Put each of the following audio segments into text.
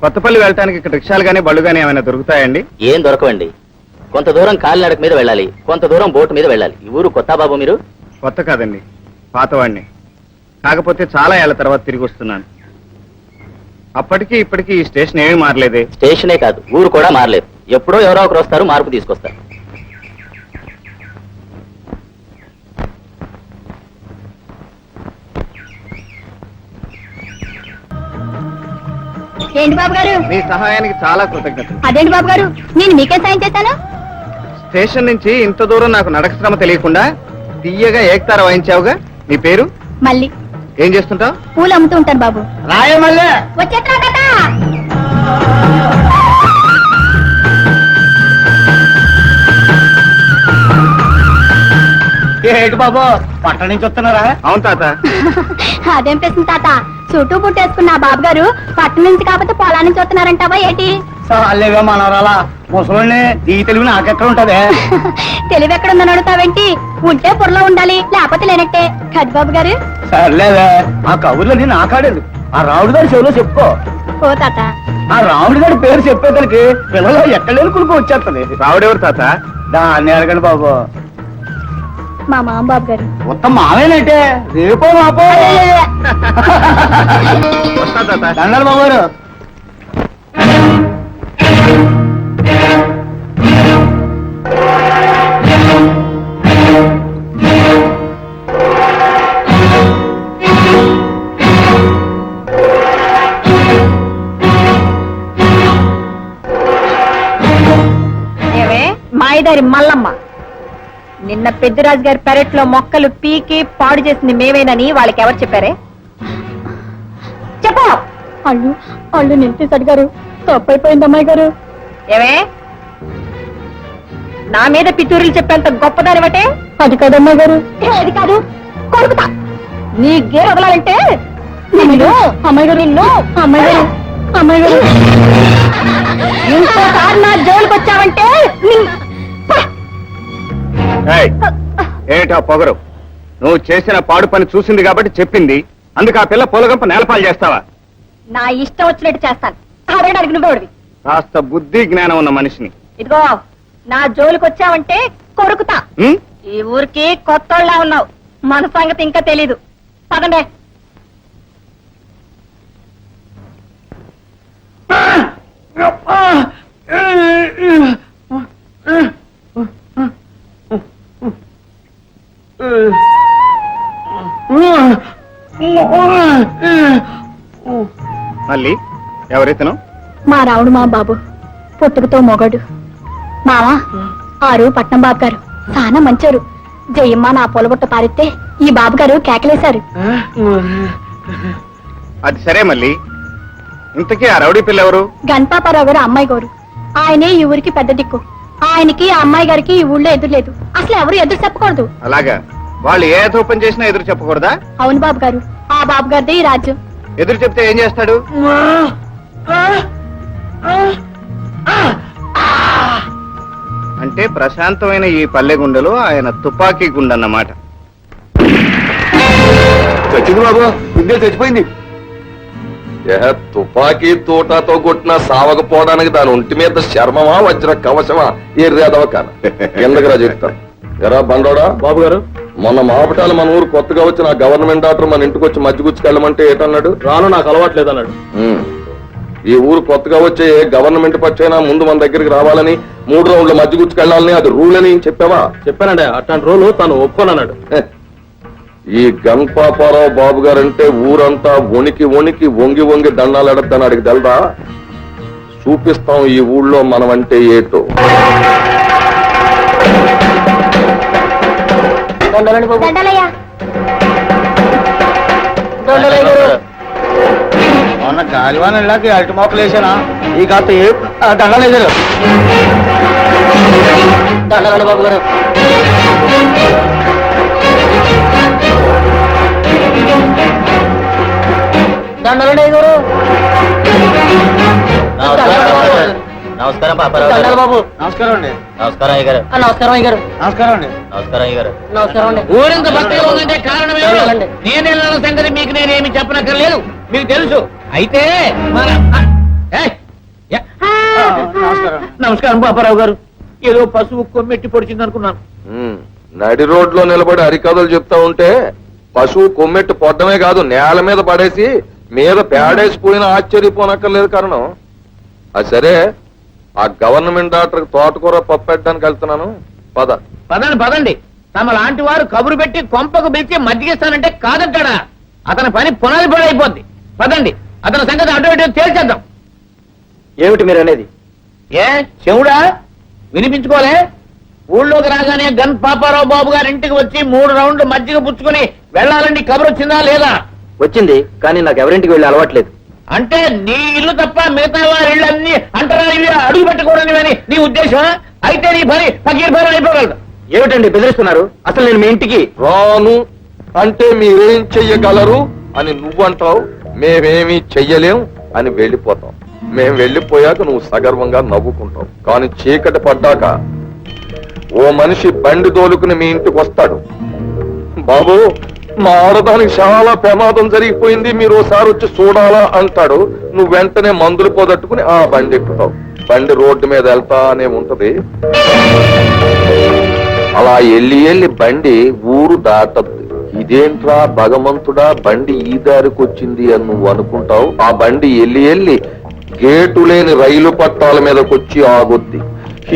కొత్తపల్లి వెళ్ళటానికి ఇక్కడ రిక్షాలు గానీ బళ్ళు గానీ ఏమైనా దొరుకుతాయండి? ఏం దొరకవండి. కొంత దూరం కాలినడక మీద వెళ్ళాలి, కొంత దూరం బోటు మీద వెళ్ళాలి. ఈ ఊరు కొత్త బాబు మీరు? కొత్త కాదండి, పాతవాడిని. కాకపోతే చాలా ఏళ్ల తర్వాత తిరిగి వస్తున్నాను. అప్పటికి ఇప్పటికి ఈ స్టేషన్ ఏమీ మారలేదే. స్టేషనే కాదు, ఊరు కూడా మారలేదు. ఎప్పుడో ఎవరో ఒకరు వస్తారు, మార్పు తీసుకొస్తారు. ఏంటి బాబు గారు? మీ సహాయానికి చాలా కృతజ్ఞతలు. అదేంటి బాబు గారు, నేను మీకే సాయం చేశాను. స్టేషన్ నుంచి ఇంత దూరం నాకు నడక శ్రమ తెలియకుండా తీయగా ఏకతార వాయించావుగా. నీ పేరు? మళ్ళీ. ఏం చేస్తుంటావు? పూలు అమ్ముతూ ఉంటాను బాబు. రాయమల్లే. వచ్చేట్రా కదా. ఏంటి బాబు, పట్టణం నుంచి వస్తున్నారా? అవును తాత. అదేం ప్రశ్న తాత, చుట్టూ పుట్టేసుకున్న ఆ బాబు గారు పట్టణం నుంచి కాకపోతే పొలా నుంచి వస్తున్నారంటావా ఏంటి? చాలేవే మనవరాలా, ముసలి ఈ తెలుగు నాకెక్కడ ఉంటదే? తెలివి ఎక్కడుందని అడుగుతావేంటి? ఉంటే పొరలో ఉండాలి, లేకపోతే లేనట్టే కద్ బాబు గారు. సర్లేవే, ఆ కబుర్లని నాకాడేది. ఆ రావుడి గారి చెవిలో చెప్పుకో. ఓ తాత, ఆ రావుడి గారి పేరు చెప్పేదానికి పిల్లలు ఎక్కడ కులుపు వచ్చేస్తుంది. రావుడెవరు తాత? దాన్ని అడగండి బాబు. మా మామ బాబు గారు. మొత్తం మావేనంటే రేపో మాపో. వస్తా తాత. దండాలి బాబు గారు. మాయదారి మల్లమ్మ, నిన్న పెద్దిరాజు గారి పెరట్లో మొక్కలు పీకి పాడు చేసింది మేమేనని వాళ్ళకి ఎవరు చెప్పారే? చెప్పు. అల్లు అల్లు నిలిచేసాడు గారు, తప్పైపోయింది అమ్మాయి గారు. ఏమే, నా మీద పితూరులు చెప్పేంత గొప్పదానివటే? అది కాదమ్మాయి గారు. అది కాదు, కొడుకుతా. నీ గేర్ వదలాలంటే నిన్ను అమ్మాయి గారు, నిన్ను అమ్మాయి గారు, అమ్మాయి గారు ఇంకోసారి నా జోలికి వచ్చావంటే ఏటా పొగరు? నువ్వు చేసిన పాడు పని చూసింది కాబట్టి చెప్పింది. అందుకు ఆ పిల్ల పొలగంప నేలపాలు చేస్తావా? నా ఇష్టం వచ్చినట్టు చేస్తాను. అడగడానికి నువ్వెవడివి? కాస్త బుద్ధి జ్ఞానం ఉన్న మనిషిని. ఇదిగో, నా జోలికి వచ్చావంటే కొరుకుతా. ఈ ఊరికి కొత్తోళ్ళ ఉన్నావు, మన సంగతి ఇంకా తెలీదు. పదండే. మళ్ళీ ఎవరైతేను? మా రావుడు మా బాబు, పుట్టుకతో మొగడు. మావా, ఆరు పట్నం బాబు గారు చాలా మంచారు. జయమ్మ నా పొలబుట్ట పారితే ఈ బాబు గారు కేకలేశారు. అది సరే, మళ్ళీ ఇంతకీ ఆ రౌడీ పిల్ల ఎవరు? గణపాపారావు గారు అమ్మాయి గారు. ఆయనే ఈ ఊరికి పెద్ద దిక్కు. ఆయనకి ఆ అమ్మాయి గారికి ఈ ఊళ్ళో ఎదురు లేదు. అసలు ఎవరు ఎదురు చెప్పకూడదు. అలాగా? వాళ్ళు ఏ ఓపెన్ చేసినా ఎదురు చెప్పకూడదా? అవును బాబు గారు, ఆ బాబు గారిదే ఈ రాజ్యం. ఎదురు చెప్తే ఏం చేస్తాడు? అంటే ప్రశాంతమైన ఈ పల్లె గుండెలో ఆయన తుపాకీ గుండన్నమాట. చచ్చింది బాబు, ఇందే చచ్చిపోయింది. తుపాకీ తోటతో కొట్టిన సావకపోవడానికి దాని ఒంటి మీద శర్మమా వజ్ర కవచమా ఎర్రేదవ కాన ఎందుకురా చెప్తాను. ఎరా బండోడా బాబు గారు, మొన్న మాపటాలు మన ఊరు కొత్తగా వచ్చిన గవర్నమెంట్ డాక్టర్ మన ఇంటికి వచ్చి మజ్జిగుచ్చుకెళ్ళమంటే ఏటన్నాడు? రాను, నాకు అలవాట్లేదు అన్నాడు. ఈ ఊరు కొత్తగా వచ్చే గవర్నమెంట్ పచ్చైనా ముందు మన దగ్గరికి రావాలని 3 రౌండ్లు మజ్జిగుచ్చుకెళ్ళాలని అది రూల్ అని చెప్పావా? చెప్పానండి, అట్లాంటి రూలు తను ఒప్పుకోనన్నాడు. ఈ గణపాపారావు బాబు గారంటే ఊరంతా వణికి వణికి వంగి వంగి దండాలు ఎడతాను. అడిగి తెలదా? చూపిస్తాం ఈ ఊళ్ళో మనం అంటే ఏటో. మొన్న గాలివాన ఇళ్ళకి అరటి మొక్కలు వేసానా? ఈ కాస్త దండలేదు. దండాలండి బాబు గారు. దండాలండి గారు. నమస్కారం పాపారావు బాబు. నమస్కారం అండి. నమస్కారం అయ్య గారు. నమస్కారం అయ్య గారు. నమస్కారం అండి. నమస్కారం అయ్య గారు. నమస్కారం అండి. ఊరింత భక్తిగా ఉందంటే కారణం నేను సంగతి మీకు నేనేమి చెప్పనక్కర్లేదు, మీకు తెలుసు. అయితే మన ఏయ్, ఏ, నమస్కారం పాపారావు గారు. ఏదో పశువు కొమ్మెట్టి పొడిచింది అనుకున్నాను. నడి రోడ్లో నిలబడి హరికథలు చెప్తా ఉంటే పశువు కొమ్మెట్టు పొడ్డమే కాదు నేల మీద పడేసి మీద పేడేసిపోయినా ఆశ్చర్యపోనక్కర్లేదు కారణం. అది సరే, ఆ గవర్నమెంట్ డాక్టర్ తోటకూర పప్పు పెట్టడానికి వెళ్తున్నాను. పద. పదండి పదండి. తమ లాంటి వారు కబురు పెట్టి కొంపకు పిలిచి మజ్జిగిస్తానంటే కాదంటాడా? అతని పని పునాది పడి అయిపోద్ది. పదండి, అతని సంగతి అటు ఇటు తేల్చేద్దాం. ఏమిటి మీరు అనేది? ఏ చెవుడా వినిపించుకోలే? ఊళ్ళోకి రాగానే గన్ పాపారావు బాబు గారి ఇంటికి వచ్చి 3 రౌండ్లు మజ్జిగ పుచ్చుకుని వెళ్ళాలని కబురు వచ్చిందా లేదా? వచ్చింది, కానీ నాకు ఎవరింటికి వెళ్ళి అలవాట్లేదు. అంటే నీ ఇల్లు తప్ప మిగతా వారి ఇళ్ళన్నీ అంటరానివి, అడుగు పెట్టకూడనివని నీ ఉద్దేశమా? అయితే నీ పని పకీర్ పని అయిపోగలదు. ఏమిటండి బెదిరిస్తున్నారు? అసలు నేను మీ ఇంటికి రాను అంటే మీరేం చెయ్యగలరు అని నువ్వంటావు, మేమేమీ చెయ్యలేం అని వెళ్ళిపోతాం. మేం వెళ్ళిపోయాక నువ్వు సగర్వంగా నవ్వుకుంటావు. కానీ చీకటి పడ్డాక ఓ మనిషి బండి దోలుకుని మీ ఇంటికి వస్తాడు. బాబు, మా ఆడదానికి చాలా ప్రమాదం జరిగిపోయింది, మీరు ఓసారి వచ్చి చూడాలా అంటాడు. నువ్వు వెంటనే మందులు పోదట్టుకుని ఆ బండి ఎక్కుతావు. బండి రోడ్డు మీద వెళ్తానే ఉంటది. అలా ఎల్లి బండి ఊరు దాటద్దు. ఇదేంట్రా భగవంతుడా, బండి ఈ దారికి వచ్చింది అని నువ్వు అనుకుంటావు. ఆ బండి ఎల్లి గేటు లేని రైలు పట్టాల మీదకొచ్చి ఆగొద్ది.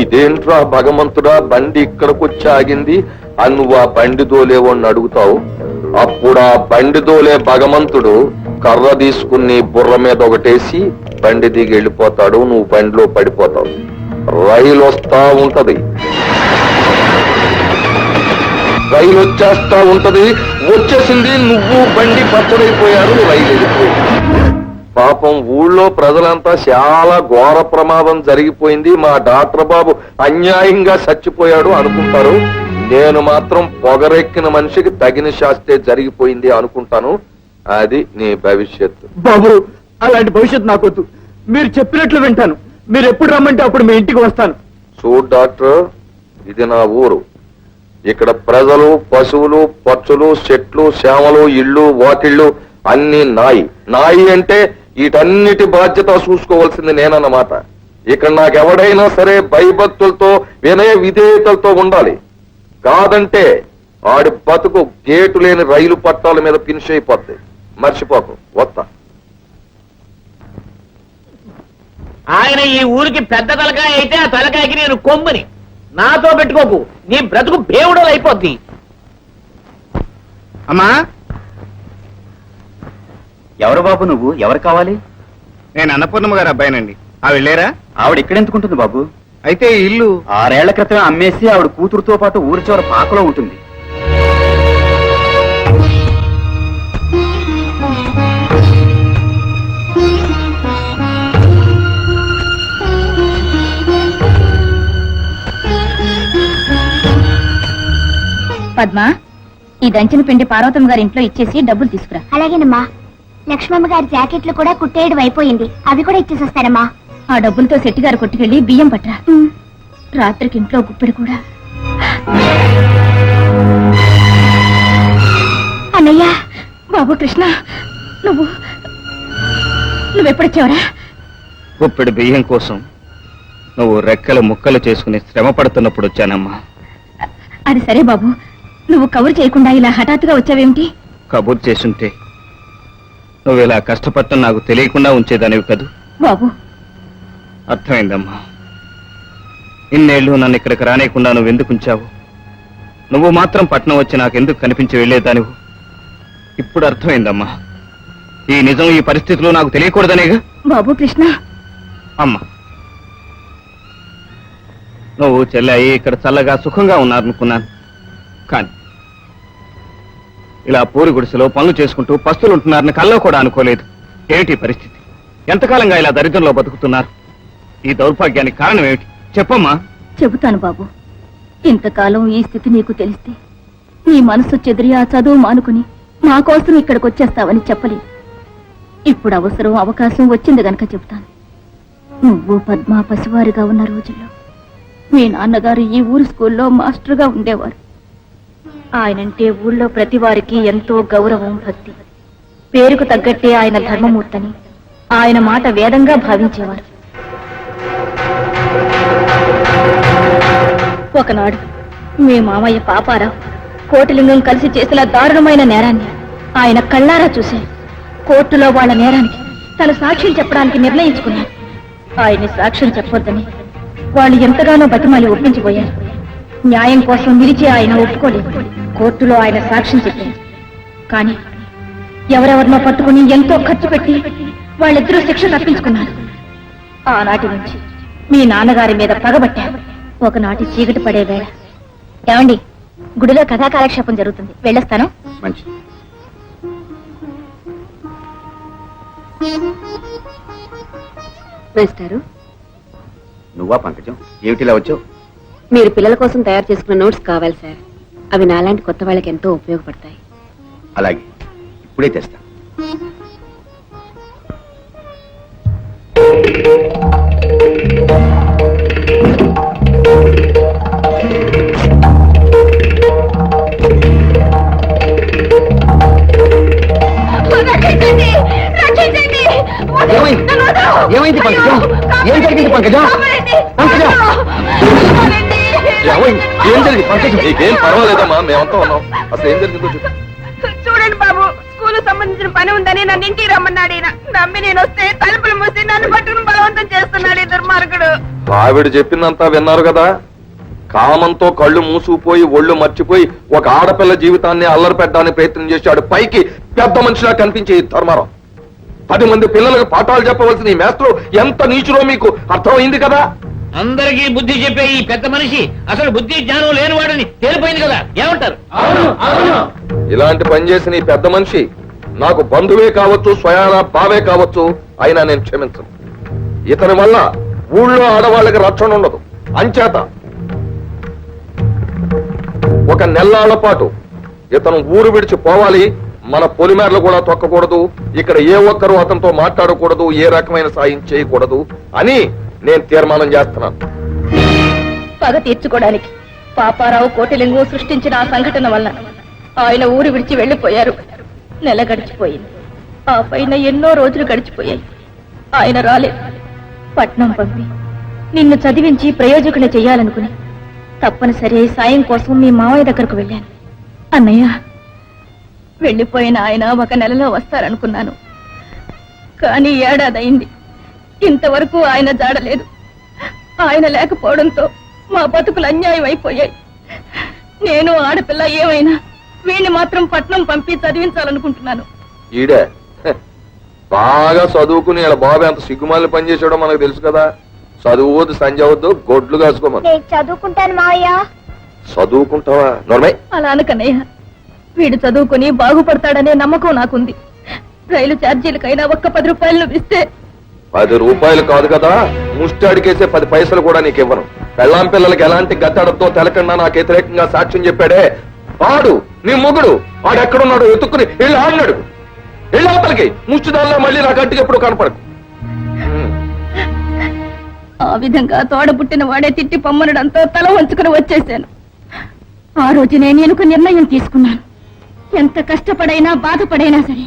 ఇదేంట్రా భగవంతుడా, బండి ఇక్కడికొచ్చి ఆగింది అని నువ్వు ఆ బండి దోలేవాడిని అడుగుతావు. అప్పుడు ఆ బండి దోలే భగవంతుడు కర్ర తీసుకుని బుర్ర మీద ఒకటేసి బండి దిగి వెళ్ళిపోతాడు. నువ్వు బండిలో పడిపోతావు. రైలు వస్తా ఉంటది, రైలు వచ్చేస్తా ఉంటది. వచ్చేసింది, నువ్వు బండి పచ్చడైపోయారు, రైలు వెళ్ళిపోయింది. పాపం ఊళ్ళో ప్రజలంతా చాలా ఘోర ప్రమాదం జరిగిపోయింది, మా డాక్టర్ బాబు అన్యాయంగా చచ్చిపోయాడు అనుకుంటారు. నేను మాత్రం పొగరెక్కిన మనిషికి తగిన శాస్త్రే జరిగిపోయింది అనుకుంటాను. అది నీ భవిష్యత్తు. బాబు, అలాంటి భవిష్యత్తు నాకొద్దు. మీరు చెప్పినట్లు వింటాను. మీరు ఎప్పుడు రమ్మంటే అప్పుడు మీ ఇంటికి వస్తాను. చూడు డాక్టర్, ఇది నా ఊరు. ఇక్కడ ప్రజలు, పశువులు, పక్షులు, చెట్లు, చేమలు, ఇళ్ళు, వాకిళ్ళు అన్ని నాయి అంటే వీటన్నిటి బాధ్యత చూసుకోవాల్సింది నేనన్నమాట. ఇక్కడ నాకెవడైనా సరే భయభక్తులతో వినయ విధేయతలతో ఉండాలి. కాదంటే ఆడి బతుకు గేటు లేని రైలు పట్టాల మీద ఫినిష్ అయిపోద్ది. మర్చిపోకు. వస్తా. ఆయన ఈ ఊరికి పెద్ద తలకాయ అయితే ఆ తలకాయకి నేను కొమ్ముని. నాతో పెట్టుకోకు, నీ బ్రతుకు బేవుడలు అయిపోద్ది. అమ్మా, ఎవరు బాబు నువ్వు? ఎవరు కావాలి? నేను అన్నపూర్ణమ్మ గారు అబ్బాయినండి. ఆ వెళ్ళారా? ఆవిడ ఇక్కడ ఎందుకుంటుంది బాబు? అయితే ఈ ఇల్లు 6 ఏళ్ల క్రితం అమ్మేసి ఆవిడ కూతురుతో పాటు ఊరి చివర పాకలో ఉంటుంది. పద్మ, ఈ దంచిన పిండి పార్వతమ్మ గారి ఇంట్లో ఇచ్చేసి డబ్బులు తీసుకురా. అలాగేనమ్మా. లక్ష్మమ్మ గారి జాకెట్లు కూడా కుట్టేయడం అయిపోయింది, అవి కూడా ఇచ్చేసొస్తానమ్మా. ఆ డబ్బులతో శెట్టి గారు కొట్టుకెళ్లి బియ్యం పట్టరా. రాత్రికి ఇంట్లో గుప్పెడు కూడా. అన్నయ్య, బాబు కృష్ణ, నువ్వెప్పుడొచ్చావరా? గుప్పెడు బియ్యం కోసం నువ్వు రెక్కలు ముక్కలు చేసుకుని శ్రమ పడుతున్నప్పుడు వచ్చానమ్మా. అది సరే బాబు, నువ్వు కబురు చేయకుండా ఇలా హఠాత్తుగా వచ్చావేమిటి? కబుర్ చేసుంటే నువ్వు ఇలా కష్టపడటం నాకు తెలియకుండా ఉంచేదానివి కదూ. బాబు, అర్థమైందమ్మా. ఇన్నేళ్లు నన్ను ఇక్కడికి రానేకుండా నువ్వు ఎందుకు ఉంచావు? నువ్వు మాత్రం పట్నం వచ్చి నాకెందుకు కనిపించి వెళ్లేదానివు? ఇప్పుడు అర్థమైందమ్మా. ఈ నిజం ఈ పరిస్థితిలో నాకు తెలియకూడదనేగా. బాబు కృష్ణ. అమ్మా, నువ్వు చెల్లాయి ఇక్కడ చల్లగా సుఖంగా ఉన్నారనుకున్నాను. కానీ ఇలా పూరి గుడిసెలో పనులు చేసుకుంటూ పస్తులు ఉంటున్నారని కల్లో కూడా అనుకోలేదు. ఏమిటి పరిస్థితి? ఎంతకాలంగా ఇలా దరిద్రంలో బతుకుతున్నారు? ఈ దౌర్భాగ్యానికి కారణం ఏమిటి? చెప్పమ్మా. చెబుతాను బాబు. ఇంతకాలం ఈ స్థితి నీకు తెలిస్తే నీ మనసు చెదిరి ఆ చదువు మానుకుని నా కోసం ఇక్కడికి వచ్చేస్తావని చెప్పలేదు. ఇప్పుడు అవసరం అవకాశం వచ్చింది గనక చెబుతాను. నువ్వు పద్మ పసివారిగా ఉన్న రోజుల్లో మీ నాన్నగారు ఈ ఊరు స్కూల్లో మాస్టర్గా ఉండేవారు. ఆయనంటే ఊళ్ళో ప్రతి వారికి ఎంతో గౌరవం, భక్తి. పేరుకు తగ్గట్టే ఆయన ధర్మమూర్తని ఆయన మాట వేదంగా భావించేవారు. ఒకనాడు మీ మామయ్య పాపారావు కోటిలింగం కలిసి చేసిన దారుణమైన నేరాన్ని ఆయన కళ్ళారా చూశారు. కోర్టులో వాళ్ళ నేరానికి తన సాక్ష్యం చెప్పడానికి నిర్ణయించుకున్నారు. ఆయన్ని సాక్ష్యం చెప్పొద్దని వాళ్ళు ఎంతగానో బతిమాలి ఒప్పించిపోయారు. న్యాయం కోసం నిలిచి ఆయన ఒప్పుకోలేదు. కోర్టులో ఆయన సాక్ష్యం చెప్పారు. కానీ ఎవరెవరినో పట్టుకుని ఎంతో ఖర్చు పెట్టి వాళ్ళిద్దరూ శిక్ష తప్పించుకున్నారు. ఆనాటి నుంచి మీ నాన్నగారి మీద పగబట్టారు. ఒకనాటి చీకటి పడే వేళ. ఏమండి, గుడిలో కథా కాలక్షేపం జరుగుతుంది, వెళ్ళొస్తాను. మంచి వేస్తారు. నువ్వా పంకజం, ఏమిటిలా వచ్చావు? మీరు పిల్లల కోసం తయారు చేసుకున్న నోట్స్ కావాలి సార్. అవి నాలాంటి కొత్త వాళ్ళకి ఎంతో ఉపయోగపడతాయి. అలాగే, ఇప్పుడే తెస్తా. ఏమైంది పంకజం? ఏం జరిగింది పంకజం? పంకజం, ఏం జరిగింది పంకజం? నీకేం పర్వాలేదమ్మా, మేమంతా ఉన్నాం. అసలు ఏం జరిగిందో చెప్పు. చూడండి బాబు, స్కూల్ సంబంధించిన పని ఉందని నన్ను ఇంటికి రమ్మన్నాడు. ఈయన నమ్మి నేను వస్తే తలుపులు మూసి నన్ను పట్టుకుని బలవంతం చేస్తున్నాడు ఈ దుర్మార్గుడు. ఆవిడ చెప్పిందంతా విన్నారు కదా. కామంతో కళ్ళు మూసుకుపోయి ఒళ్ళు మర్చిపోయి ఒక ఆడపిల్ల జీవితాన్ని అల్లరి పెట్టడానికి ప్రయత్నం చేశాడు. పైకి పెద్ద మనిషిలా కనిపించే ఈ ధర్మారావు 10 మంది పిల్లలకు పాఠాలు చెప్పవలసిన ఈ మేస్త్రు ఎంత నీచులో మీకు అర్థమైంది కదా. అందరికీ బుద్ధి చెప్పే ఈ పెద్ద మనిషి అసలు బుద్ధి జ్ఞానం లేనివాడని తేలిపోయింది కదా. ఏమంటారు? ఇలాంటి పని చేసిన ఈ పెద్ద మనిషి నాకు బంధువే కావచ్చు, స్వయానా బావే కావచ్చు, అయినా నేను క్షమించను. ఇతని వల్ల ఊళ్ళో ఆడవాళ్ళకి రక్షణ ఉండదు. అంచేత ఒక నెల్లాళ్ల పాటు ఇతను ఊరు విడిచి పోవాలి. మన పొలిమేరలు కూడా తొక్కకూడదు. ఇక్కడ ఏ ఒక్కరూ అతనితో మాట్లాడకూడదు, ఏ రకమైన సాయం చేయకూడదు అని నేను తీర్మానం చేస్తున్నాను. పగ తీర్చుకోవడానికి పాపారావు కోటిలింగం సృష్టించిన ఆ సంఘటన వల్ల ఆయన ఊరు విడిచి వెళ్లిపోయారు. నెల గడిచిపోయింది. ఆ పైన ఎన్నో రోజులు గడిచిపోయాయి. ఆయన రాలేదు. పట్నం పంపి నిన్ను చదివించి ప్రయోజకులు చెయ్యాలనుకుని తప్పనిసరి సాయం కోసం మీ మావయ్య దగ్గరకు వెళ్ళాను. అన్నయ్య, వెళ్ళిపోయిన ఆయన 1 నెలలో వస్తారనుకున్నాను. కానీ 1 ఏడాది అయింది. ఇంతవరకు ఆయన జాడలేదు. ఆయన లేకపోవడంతో మా బతుకులు అన్యాయం అయిపోయాయి. నేను ఆడపిల్ల ఏమైనా వీణ్ణి మాత్రం పట్నం పంపి చదివించాలనుకుంటున్నాను. ఈడే బాగా చదువుకుని ఇలా బాబు ఎంత సిగ్గుమాలిని పనిచేసాడో మనకు తెలుసు కదా. చదువువద్దు, సంజవద్దు, గొడ్లు కాసుకోమని. నేను చదువుకుంటాను మావయ్య. చదువుకుంటావా? నోర్మై. అలా అనకన్నయ్య. వీడు చదువుకుని బాగుపడతాడనే నమ్మకం నాకుంది. రైలు ఛార్జీలకైనా 10 రూపాయలు ఇస్తే. 10 రూపాయలు కాదు కదా, ముష్టి అడిగేసే 10 పైసలు కూడా నీకు ఇవ్వను. పెళ్ళాం పిల్లలకి ఎలాంటి గద్దడతో తెలకుండా నాకు వ్యతిరేకంగా సాక్ష్యం చెప్పాడే ఆడు నీ మొగుడు. ఆడెక్కడున్నాడు ఎత్తుక్కుని వెళ్ళి ఆడినాడు. వెళ్ళి అవతలకి ముష్టిదాల్లో మళ్ళీ నా గట్టిగా ఎప్పుడు కనపడకు. ఆ విధంగా తోడబుట్టిన వాడే తిట్టి పొమ్మనడంతో తల వంచుకుని వచ్చేశాను. ఆ రోజునే నేను ఒక నిర్ణయం తీసుకున్నాను. ఎంత కష్టపడైనా బాధపడైనా సరే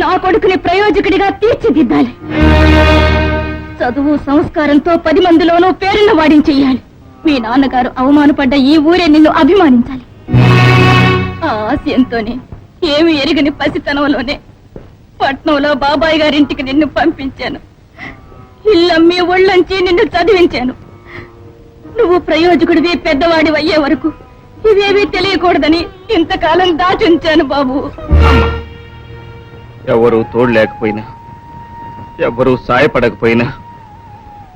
నా కొడుకుని ప్రయోజకుడిగా తీర్చిదిద్దాలి. చదువు సంస్కారంతో 10 మందిలోనూ పేరున్న వాడిని చెయ్యాలి. మీ నాన్నగారు అవమానపడ్డ ఈ ఊరే నిన్ను అభిమానించాలి. ఆ ఆశయంతోనే ఏమి ఎరిగని పసితనంలోనే పట్నంలో బాబాయ్ గారింటికి నిన్ను పంపించాను. ఇల్లమ్మి ఒళ్ళంచి నిన్ను చదివించాను. నువ్వు ప్రయోజకుడివి పెద్దవాడి అయ్యే వరకు ఇవేమీ తెలియకూడదని ఇంతకాలం దాచుంచాను బాబు. ఎవరూ తోడు లేకపోయినా, ఎవరూ సాయపడకపోయినా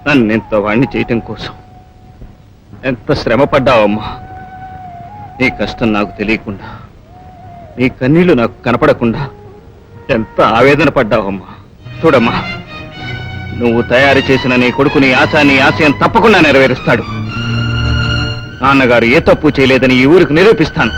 నన్నెంత వాణ్ణి చేయటం కోసం ఎంత శ్రమ పడ్డావమ్మా. నీ కష్టం నాకు తెలియకుండా, నీ కన్నీళ్లు నాకు కనపడకుండా ఎంత ఆవేదన పడ్డావమ్మా. చూడమ్మా, నువ్వు తయారు చేసిన నీ కొడుకు నీ ఆశ, నీ ఆశయం తప్పకుండా నెరవేరుస్తాడు. నాన్నగారు ఏ తప్పు చేయలేదని ఈ ఊరికి నిరూపిస్తాను.